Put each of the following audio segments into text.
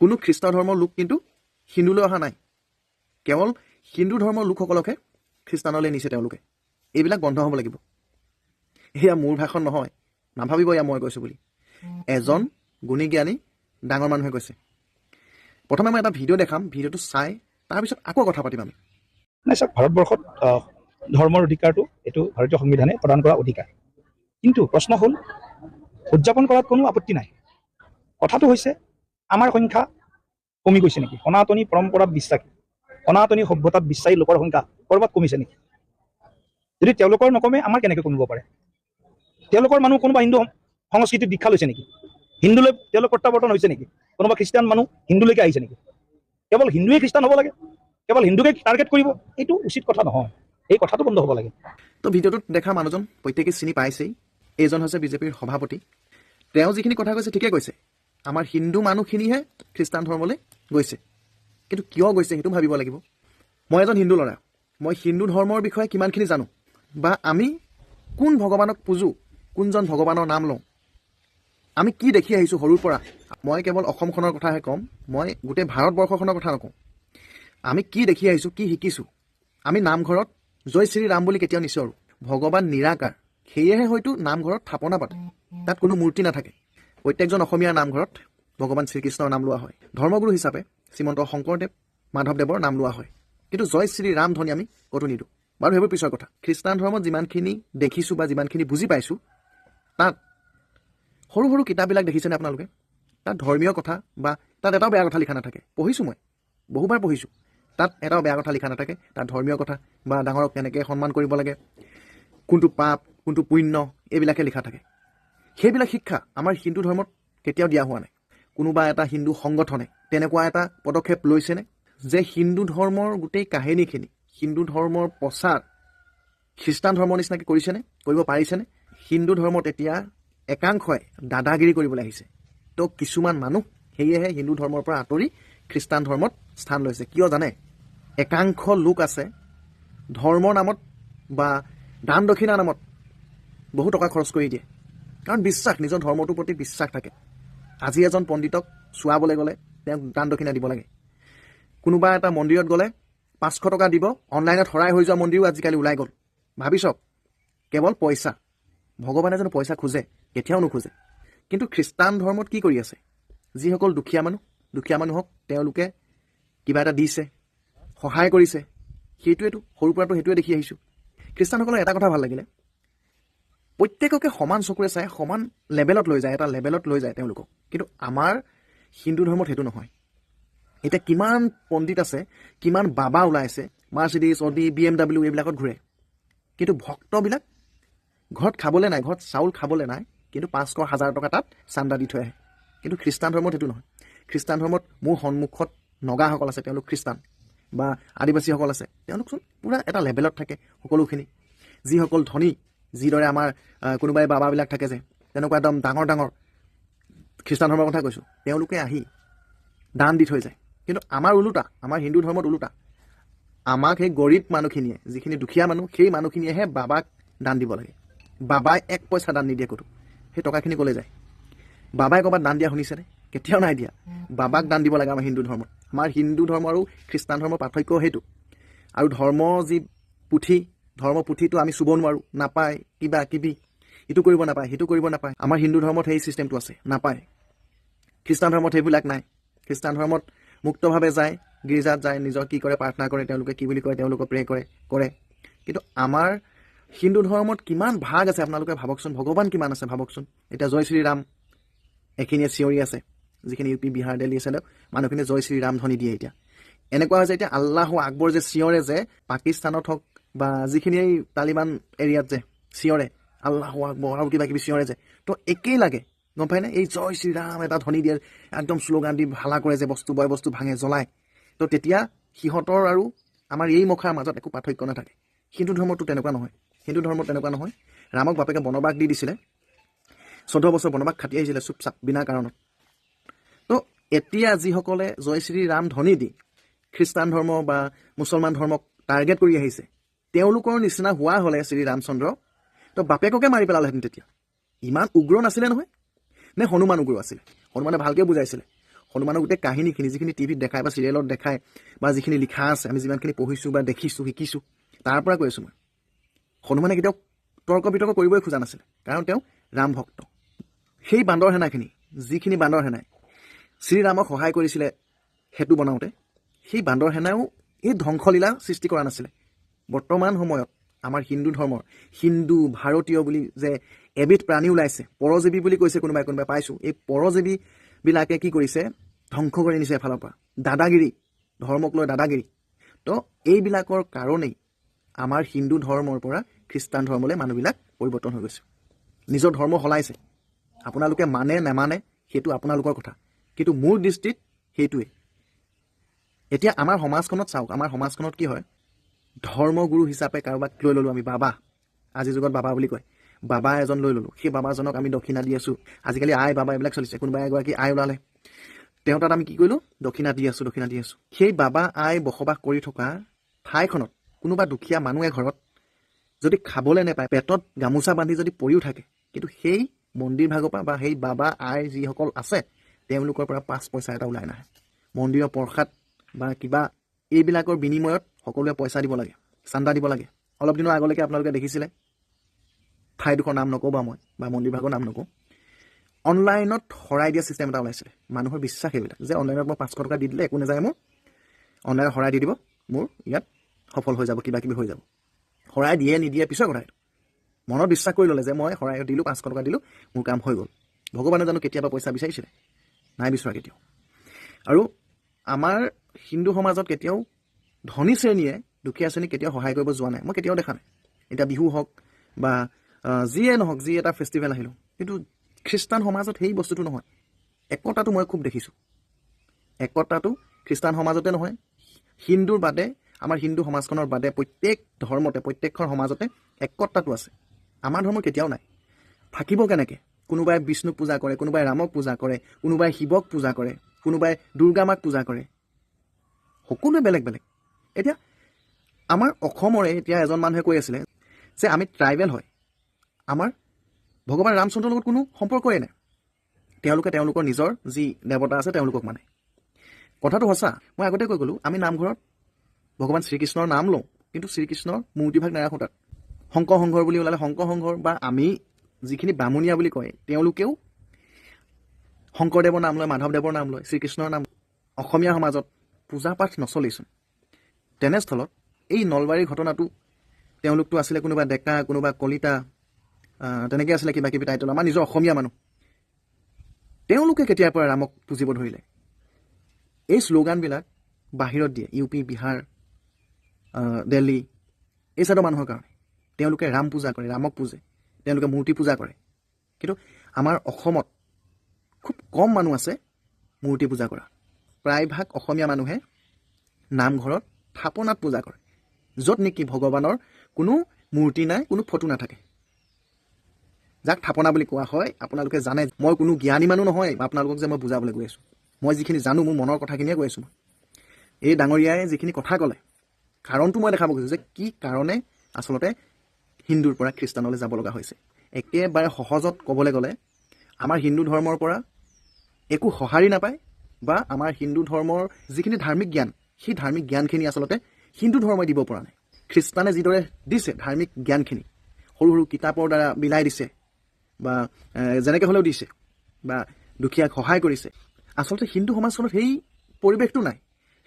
কোনো খ্ৰীষ্ট ধৰ্মৰ লোক কিন্তু হিন্দুলৈ অহা নাই। কেৱল হিন্দু ধৰ্মৰ লোকসকলকহে খ্ৰীষ্টানলৈ নিছে তেওঁলোকে। এইবিলাক বন্ধ হ'ব লাগিব। এয়া মোৰ ভাষণ নহয়, নাভাবিব এয়া মই কৈছোঁ বুলি। এজন গুণী জ্ঞানী ডাঙৰ মানুহে কৈছে। প্ৰথমে মই এটা ভিডিঅ' দেখাম, ভিডিঅ'টো চাই তাৰপিছত আকৌ কথা পাতিম আমি। নাই চাওক, ভাৰতবৰ্ষত ধৰ্মৰ অধিকাৰটো এইটো ভাৰতীয় সংবিধানে প্ৰদান কৰা অধিকাৰ। কিন্তু প্ৰশ্ন হ'ল, উদযাপন কৰাত কোনো আপত্তি নাই। কথাটো হৈছে আমাৰ সংখ্যা কমি গৈছে নেকি? সনাতনী পৰম্পৰাত বিশ্বাসী, সনাতনী সভ্যতাত বিশ্বাসী লোকৰ সংখ্যা ক'ৰবাত কমিছে নেকি? যদি তেওঁলোকৰ নকমে, আমাৰ কেনেকৈ কমিব পাৰে? তেওঁলোকৰ মানুহ কোনোবা হিন্দু সংস্কৃতিত দীক্ষা লৈছে নেকি? হিন্দুলৈ তেওঁলোক প্ৰত্যাৱৰ্তন হৈছে নেকি? কোনোবা খ্ৰীষ্টান মানুহ হিন্দুলৈকে আহিছে নেকি? কেৱল হিন্দুৱে খ্ৰীষ্টান হ'ব লাগে, কেৱল হিন্দুকে টাৰ্গেট কৰিব, এইটো উচিত কথা নহয়। এই কথাটো বন্ধ হ'ব লাগে। তো ভিডিঅ'টোত দেখা মানুহজন প্ৰত্যেকে চিনি পাইছেই। এইজন হৈছে বিজেপিৰ সভাপতি। তেওঁ যিখিনি কথা কৈছে ঠিকে কৈছে। আমাৰ হিন্দু মানুহখিনিহে খ্ৰীষ্টান ধৰ্মলৈ গৈছে। কিন্তু কিয় গৈছে সেইটো ভাবিব লাগিব। মই এজন হিন্দু ল'ৰা, মই হিন্দু ধৰ্মৰ বিষয়ে কিমানখিনি জানো, বা আমি কোন ভগৱানক পূজোঁ, কোনজন ভগৱানৰ নাম লওঁ, আমি কি দেখি আহিছোঁ সৰুৰ পৰা। মই কেৱল অসমখনৰ কথাহে ক'ম, মই গোটেই ভাৰতবৰ্ষখনৰ কথা নকওঁ। আমি কি দেখি আহিছোঁ, কি শিকিছোঁ। আমি নামঘৰত জয় শ্ৰীৰাম বুলি কেতিয়াও নিচিঞৰোঁ। ভগৱান নিৰাকাৰ, সেয়েহে হয়তো নামঘৰত থাপনা পাতে, তাত কোনো মূৰ্তি নাথাকে। প্ৰত্যেকজন অসমীয়াৰ নামঘৰত ভগৱান শ্ৰীকৃষ্ণৰ নাম লোৱা হয়। ধৰ্মগুৰু হিচাপে শ্ৰীমন্ত শংকৰদেৱ, মাধৱদেৱৰ নাম লোৱা হয়। কিন্তু জয় শ্ৰীৰাম ধ্বনি আমি ক'তো নিদিওঁ। বাৰু সেইবোৰ পিছৰ কথা। খ্ৰীষ্টান ধৰ্মত যিমানখিনি দেখিছোঁ বা যিমানখিনি বুজি পাইছোঁ, তাত সৰু সৰু কিতাপবিলাক দেখিছেনে আপোনালোকে? তাত ধৰ্মীয় কথা বা তাত এটাও বেয়া কথা লিখা নাথাকে। পঢ়িছোঁ, মই বহুবাৰ পঢ়িছোঁ। তাত এটাও বেয়া কথা লিখা নাথাকে। তাত ধৰ্মীয় কথা বা ডাঙৰক কেনেকৈ সন্মান কৰিব লাগে, কোনটো পাপ, কোনটো পুণ্য, এইবিলাকে লিখা থাকে। সেইবিলাক শিক্ষা আমাৰ হিন্দু ধৰ্মত কেতিয়াও দিয়া হোৱা নাই। কোনোবা এটা হিন্দু সংগঠনে তেনেকুৱা এটা পদক্ষেপ লৈছেনে যে হিন্দু ধৰ্মৰ গোটেই কাহিনীখিনি, হিন্দু ধৰ্মৰ প্ৰচাৰ খ্ৰীষ্টান ধৰ্মৰ নিচিনাকৈ কৰিছেনে, কৰিব পাৰিছেনে? হিন্দু ধৰ্মত এতিয়া একাংশই দাদাগিৰি কৰিবলৈ আহিছে। তো কিছুমান মানুহ সেয়েহে হিন্দু ধৰ্মৰ পৰা আঁতৰি খ্ৰীষ্টান ধৰ্মত স্থান লৈছে। কিয় জানে? একাংশ লোক আছে ধৰ্মৰ নামত বা দান দক্ষিণাৰ নামত বহু টকা খৰচ কৰি দিয়ে। কাৰণ বিশ্বাস, নিজৰ ধৰ্মটোৰ প্ৰতি বিশ্বাস থাকে। আজি এজন পণ্ডিতক চোৱাবলৈ গ'লে তেওঁক দান দক্ষিণা দিব লাগে। কোনোবা এটা মন্দিৰত গ'লে 500 টকা দিব। অনলাইনত শৰাই হৈ যোৱা মন্দিৰো আজিকালি ওলাই গ'ল। ভাবি চাওক, কেৱল পইচা। ভগৱানে জানো পইচা খোজে? কেতিয়াও নোখোজে। কিন্তু খ্ৰীষ্টান ধৰ্মত কি কৰি আছে? যিসকল দুখীয়া মানুহক তেওঁলোকে কিবা এটা দিছে, সহায় কৰিছে, সেইটোৱেতো সৰুৰ পৰাতো সেইটোৱে দেখি আহিছোঁ। খ্ৰীষ্টানসকলৰ এটা কথা ভাল লাগিলে, প্ৰত্যেককে সমান চকুৰে চাই, সমান লেভেলত লৈ যায়, এটা লেভেলত লৈ যায় তেওঁলোকক। কিন্তু আমাৰ হিন্দু ধৰ্মত সেইটো নহয়। এতিয়া কিমান পণ্ডিত আছে, কিমান বাবা ওলাইছে, মাৰ্চিডিজ, অডি, BMW এইবিলাকত ঘূৰে। কিন্তু ভক্তবিলাক ঘৰত খাবলৈ নাই, ঘৰত চাউল খাবলৈ নাই, কিন্তু 500-1000 টকা তাত চান্দা দি থৈ আহে। কিন্তু খ্ৰীষ্টান ধৰ্মত সেইটো নহয়। খ্ৰীষ্টান ধৰ্মত মোৰ সন্মুখত নগাসকল আছে, তেওঁলোক খ্ৰীষ্টান, বা আদিবাসীসকল আছে, তেওঁলোকচোন পূৰা এটা লেভেলত থাকে সকলোখিনি। যিসকল ধনী, যিদৰে আমাৰ কোনোবাই বাবাবিলাক থাকে যে, তেনেকুৱা একদম ডাঙৰ ডাঙৰ খ্ৰীষ্টান ধৰ্মৰ কথা কৈছোঁ, তেওঁলোকে আহি দান দি থৈ যায়। কিন্তু আমাৰ ওলোটা, আমাৰ হিন্দু ধৰ্মত ওলোটা, আমাক সেই গৰীব মানুহখিনিয়ে, যিখিনি দুখীয়া মানুহ, সেই মানুহখিনিয়েহে বাবাক দান দিব লাগে। বাবাই 1 পইচা দান নিদিয়ে ক'তো। সেই টকাখিনি ক'লৈ যায়? বাবাই ক'ৰবাত দান দিয়া শুনিছেনে? কেতিয়াও নাই দিয়া। বাবাক দান দিব লাগে আমাৰ হিন্দু ধৰ্মত। আমাৰ হিন্দু ধৰ্ম আৰু খ্ৰীষ্টান ধৰ্মৰ পাৰ্থক্য সেইটো। আৰু যি ধৰ্মপুথিটো আমি চুব নোৱাৰোঁ, নাপায়, কিবা কিবি, ইটো কৰিব নাপায়, সিটো কৰিব নাপায়। আমাৰ হিন্দু ধৰ্মত সেই ছিষ্টেমটো আছে, নাপায়। খ্ৰীষ্টান ধৰ্মত সেইবিলাক নাই। খ্ৰীষ্টান ধৰ্মত মুক্তভাৱে যায়, গীৰ্জাত যায়, নিজৰ কি কৰে প্ৰাৰ্থনা কৰে, তেওঁলোকে কি বুলি কয় তেওঁলোকে প্ৰে কৰে। কিন্তু আমাৰ হিন্দু ধৰ্মত কিমান ভাগ আছে আপোনালোকে ভাবকচোন, ভগৱান কিমান আছে ভাবকচোন। এতিয়া জয় শ্ৰীৰাম এইখিনিয়ে চিঞৰি আছে, যিখিনি UP, বিহাৰ, দিল্লী আছে, মানুহখিনিয়ে জয় শ্ৰীৰাম ধ্বনি দিয়ে। এতিয়া এনেকুৱা হৈছে, এতিয়া আল্লাহ আকবৰ যে চিঞৰে, যে পাকিস্তানত হওক বা যিখিনি এই তালিবান এৰিয়াত যে চিঞৰে আল্লাহ আকবৰ আৰু কিবা কিবি চিঞৰে যে, তো একেই লাগে, গম পায়নে? এই জয় শ্ৰীৰাম এটা ধ্বনি দিয়ে, একদম শ্লোগান দি হালা কৰে যে, বয় বস্তু ভাঙে, জ্বলায়। তো তেতিয়া সিহঁতৰ আৰু আমাৰ এই মখাৰ মাজত একো পাৰ্থক্য নাথাকে। হিন্দু ধৰ্মতো তেনেকুৱা নহয়। হিন্দু ধৰ্মত তেনেকুৱা নহয়। ৰামক বাপেকে বনবাস দি দিছিলে, 14 বছৰ বনবাস খাটি আহিছিলে চুপচাপ, বিনা কাৰণত। তো এতিয়া যিসকলে জয় শ্ৰীৰাম ধ্বনি দি খ্ৰীষ্টান ধৰ্ম বা মুছলমান ধৰ্মক টাৰ্গেট কৰি আহিছে, তেওঁলোকৰ নিচিনা হোৱা হ'লে শ্ৰীৰামচন্দ্ৰ, তো বাপেককে মাৰি পেলালেহেঁতেন। তেতিয়া ইমান উগ্ৰ নাছিলে নহয়। নে হনুমান উগ্ৰ আছিলে? হনুমানে ভালকৈ বুজাইছিলে। হনুমানৰ গোটেই কাহিনীখিনি যিখিনি টিভিত দেখায় বা চিৰিয়েলত দেখায় বা যিখিনি লিখা আছে, আমি যিমানখিনি পঢ়িছোঁ বা দেখিছোঁ শিকিছোঁ, তাৰ পৰা কৈ আছোঁ মই। হনুমানে কেতিয়াও তৰ্ক বিতৰ্ক কৰিবই খোজা নাছিলে, কাৰণ তেওঁ ৰাম ভক্ত। সেই বান্দৰ সেনাখিনি, যিখিনি বান্দৰ সেনাই শ্ৰীৰামক সহায় কৰিছিলে সেতু বনাওঁতে, সেই বান্দৰ সেনাও এই ধ্বংসলীলা সৃষ্টি কৰা নাছিলে। বৰ্তমান সময়ত আমাৰ হিন্দু ধৰ্মৰ, হিন্দু ভাৰতীয় বুলি যে এবিধ প্ৰাণী ওলাইছে, পৰজীৱী বুলি কৈছে কোনোবাই পাইছোঁ, এই পৰজীৱীবিলাকে কি কৰিছে, ধ্বংস কৰি নিছে এফালৰ পৰা। দাদাগিৰি, ধৰ্মক লৈ দাদাগিৰি। তো এইবিলাকৰ কাৰণেই আমাৰ হিন্দু ধৰ্মৰ পৰা খ্ৰীষ্টান ধৰ্মলৈ মানুহবিলাক পৰিৱৰ্তন হৈ গৈছে, নিজৰ ধৰ্ম সলাইছে। আপোনালোকে মানে নেমানে সেইটো আপোনালোকৰ কথা, কিন্তু মোৰ দৃষ্টিত সেইটোৱে। এতিয়া আমাৰ সমাজখনত চাওক, আমাৰ সমাজখনত কি হয়, ধৰ্মগুৰু হিচাপে কাৰোবাক লৈ ল'লোঁ আমি, বাবা, আজিৰ যুগত বাবা বুলি কয়, বাবা এজন লৈ ল'লোঁ, সেই বাবাজনক আমি দক্ষিণা দি আছোঁ। আজিকালি আই বাবা এইবিলাক চলিছে, কোনোবাই এগৰাকী আই ওলালে, তেওঁ তাত আমি কি কৰিলোঁ, দক্ষিণা দি আছোঁ। সেই বাবা আই বসবাস কৰি থকা ঠাইখনত কোনোবা দুখীয়া মানুহ এঘৰত যদি খাবলৈ নেপায়, পেটত গামোচা বান্ধি যদি পৰিও থাকে, কিন্তু সেই মন্দিৰ ভাগৰ পৰা বা সেই বাবা আই যিসকল আছে তেওঁলোকৰ পৰা 5 পইচা এটা ওলাই নাহে। মন্দিৰৰ প্ৰসাদ বা কিবা এইবিলাকৰ বিনিময়ত সকলোৱে পইচা দিব লাগে, চান্দা দিব লাগে। অলপ দিনৰ আগলৈকে আপোনালোকে দেখিছিলে, ঠাইডোখৰ নাম নকওঁ বা মই, বা মন্দিৰ ভাগৰ নাম নকওঁ, অনলাইনত শৰাই দিয়া ছিষ্টেম এটা ওলাইছিলে। মানুহৰ বিশ্বাস এইবিলাক যে অনলাইনত মই 500 টকা দি দিলে একো নাযায়, মোৰ অনলাইনত শৰাই দি দিব, মোৰ ইয়াত সফল হৈ যাব, কিবা কিবি হৈ যাব। শৰাই দিয়ে নিদিয়ে পিছৰ কথা, এইটো মনত বিশ্বাস কৰি ল'লে যে মই শৰাই দিলোঁ, 500 টকা দিলোঁ, মোৰ কাম হৈ গ'ল। ভগৱানে জানো কেতিয়াবা পইচা বিচাৰিছিলে? নাই বিচৰা কেতিয়াও। আৰু আমাৰ হিন্দু সমাজত কেতিয়াও ধনী শ্ৰেণীয়ে দুখীয়া শ্ৰেণীক কেতিয়াও সহায় কৰিব যোৱা নাই, মই কেতিয়াও দেখা নাই। এতিয়া বিহু হওক বা যিয়ে নহওক, যি এটা ফেষ্টিভেল আহিলোঁ, কিন্তু খ্ৰীষ্টান সমাজত সেই বস্তুটো নহয়। একতাটো মই খুব দেখিছোঁ, একতাটো খ্ৰীষ্টান সমাজতে নহয়, হিন্দুৰ বাদে, আমাৰ হিন্দু সমাজখনৰ বাদে প্ৰত্যেক ধৰ্মতে, প্ৰত্যেকখন সমাজতে একতাটো আছে। আমাৰ ধৰ্ম কেতিয়াও নাই। থাকিব কেনেকৈ? কোনোবাই বিষ্ণুক পূজা কৰে, কোনোবাই ৰামক পূজা কৰে, কোনোবাই শিৱক পূজা কৰে, কোনোবাই দুৰ্গা মাক পূজা কৰে, সকলোৱে বেলেগ বেলেগ। এতিয়া আমাৰ অসমৰে এতিয়া এজন মানুহে কৈ আছিলে যে আমি ট্ৰাইবেল হয়, আমাৰ ভগৱান ৰামচন্দ্ৰৰ লগত কোনো সম্পৰ্কই নাই, তেওঁলোকে তেওঁলোকৰ নিজৰ যি দেৱতা আছে তেওঁলোকক মানে। কথাটো সঁচা, মই আগতে কৈ গ'লোঁ, আমি নামঘৰত ভগৱান শ্ৰীকৃষ্ণৰ নাম লওঁ, কিন্তু শ্ৰীকৃষ্ণৰ মূৰ্তিভাগ নাৰাখোঁ তাত। শংকৰ সংঘৰ বুলি ওলালে শংকৰ সংঘৰ বা আমি যিখিনি বামুণীয়া বুলি কয়, তেওঁলোকেও শংকৰদেৱৰ নাম লয়, মাধৱদেৱৰ নাম লয়, শ্ৰীকৃষ্ণৰ নাম। অসমীয়া সমাজত পূজা পাঠ নচলেইচোন। তেনেস্থলত এই নলবাৰীৰ ঘটনাটো, তেওঁলোকতো আছিলে কোনোবা ডেকা, কোনোবা কলিতা, তেনেকৈ আছিলে কিবা কিবি টাইটল, আমাৰ নিজৰ অসমীয়া মানুহ। তেওঁলোকে কেতিয়াৰ পৰা ৰামক পুজিব ধৰিলে? এই শ্লোগানবিলাক বাহিৰত দিয়ে, ইউ পি, বিহাৰ, দিল্লী, এই চাইডৰ মানুহৰ কাৰণে। তেওঁলোকে ৰাম পূজা কৰে, ৰামক পূজে, তেওঁলোকে মূৰ্তি পূজা কৰে। কিন্তু আমাৰ অসমত খুব কম মানুহ আছে মূৰ্তি পূজা কৰা। প্ৰায়ভাগ অসমীয়া মানুহে নামঘৰত থাপনাত পূজা কৰে, য'ত নেকি ভগৱানৰ কোনো মূৰ্তি নাই, কোনো ফটো নাথাকে। যাক থাপনা বুলি কোৱা হয়, আপোনালোকে জানে, মই কোনো জ্ঞানী মানুহ নহয় আপোনালোকক যে মই বুজাবলৈ গৈ আছোঁ। মই যিখিনি জানো, মোৰ মনৰ কথাখিনিয়ে কৈ আছোঁ। মই এই ডাঙৰীয়াই যিখিনি কথা ক'লে, কাৰণটো মই দেখাব খুজিছোঁ যে কি কাৰণে আচলতে হিন্দুৰ পৰা খ্ৰীষ্টানলৈ যাব লগা হৈছে। একেবাৰে সহজত ক'বলৈ গ'লে, আমাৰ হিন্দু ধৰ্মৰ পৰা একো সঁহাৰি নাপায়, বা আমাৰ হিন্দু ধৰ্মৰ যিখিনি ধাৰ্মিক জ্ঞান, সেই ধাৰ্মিক জ্ঞানখিনি আচলতে হিন্দু ধৰ্মই দিব পৰা নাই। খ্ৰীষ্টানে যিদৰে দিছে ধাৰ্মিক জ্ঞানখিনি, সৰু সৰু কিতাপৰ দ্বাৰা বিলাই দিছে, বা যেনেকৈ হ'লেও দিছে, বা দুখীয়াক সহায় কৰিছে, আচলতে হিন্দু সমাজখনত সেই পৰিৱেশটো নাই।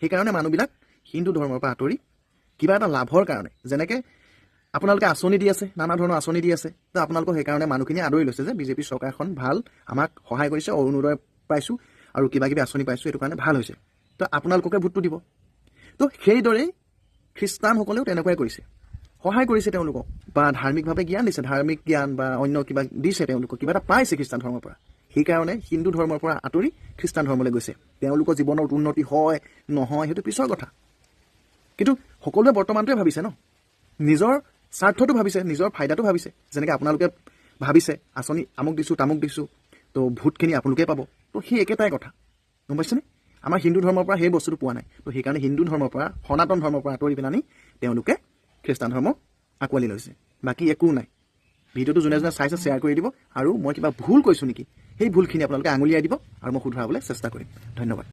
সেইকাৰণে মানুহবিলাক হিন্দু ধৰ্মৰ পৰা আঁতৰি কিবা এটা লাভৰ কাৰণে, যেনেকৈ আপোনালোকে আঁচনি দি আছে, নানা ধৰণৰ আঁচনি দি আছে, তো আপোনালোকক সেইকাৰণে মানুহখিনি আদৰি লৈছে যে বিজেপি চৰকাৰখন ভাল, আমাক সহায় কৰিছে, অৰুণোদয় পাইছোঁ আৰু কিবা কিবি আঁচনি পাইছোঁ, এইটো কাৰণে ভাল হৈছে, তো আপোনালোককে ভোটটো দিব। তো সেইদৰেই খ্ৰীষ্টানসকলেও তেনেকুৱাই কৰিছে, সহায় কৰিছে তেওঁলোকক, বা ধাৰ্মিকভাৱে জ্ঞান দিছে, ধাৰ্মিক জ্ঞান বা অন্য কিবা দিছে, তেওঁলোকক কিবা এটা পাইছে খ্ৰীষ্টান ধৰ্মৰ পৰা। সেইকাৰণে হিন্দু ধৰ্মৰ পৰা আঁতৰি খ্ৰীষ্টান ধৰ্মলৈ গৈছে। তেওঁলোকৰ জীৱনত উন্নতি হয় নহয় সেইটো পিছৰ কথা, কিন্তু সকলোৱে বৰ্তমানটোৱে ভাবিছে ন, নিজৰ স্বাৰ্থটো ভাবিছে, নিজৰ ফাইদাটো ভাবিছে। যেনেকৈ আপোনালোকে ভাবিছে আঁচনি আমুক দিছোঁ তামুক দিছোঁ, তো ভোটখিনি আপোনালোকে পাব, তো সেই একেটাই কথা, গম পাইছেনে? আমাৰ হিন্দু ধৰ্মৰ পৰা সেই বস্তুটো পোৱা নাই, তো সেইকাৰণে হিন্দু ধৰ্মৰ পৰা, সনাতন ধৰ্মৰ পৰা আঁতৰি পেলানি তেওঁলোকে খ্ৰীষ্টান ধৰ্ম আঁকোৱালি লৈছে, বাকী একো নাই। ভিডিঅ'টো যোনে যোনে চাইছে শ্বেয়াৰ কৰি দিব আৰু মই কিবা ভুল কৈছোঁ নেকি সেই ভুলখিনি আপোনালোকে আঙুলিয়াই দিব আৰু মই শুধৰাবলৈ চেষ্টা কৰিম। ধন্যবাদ।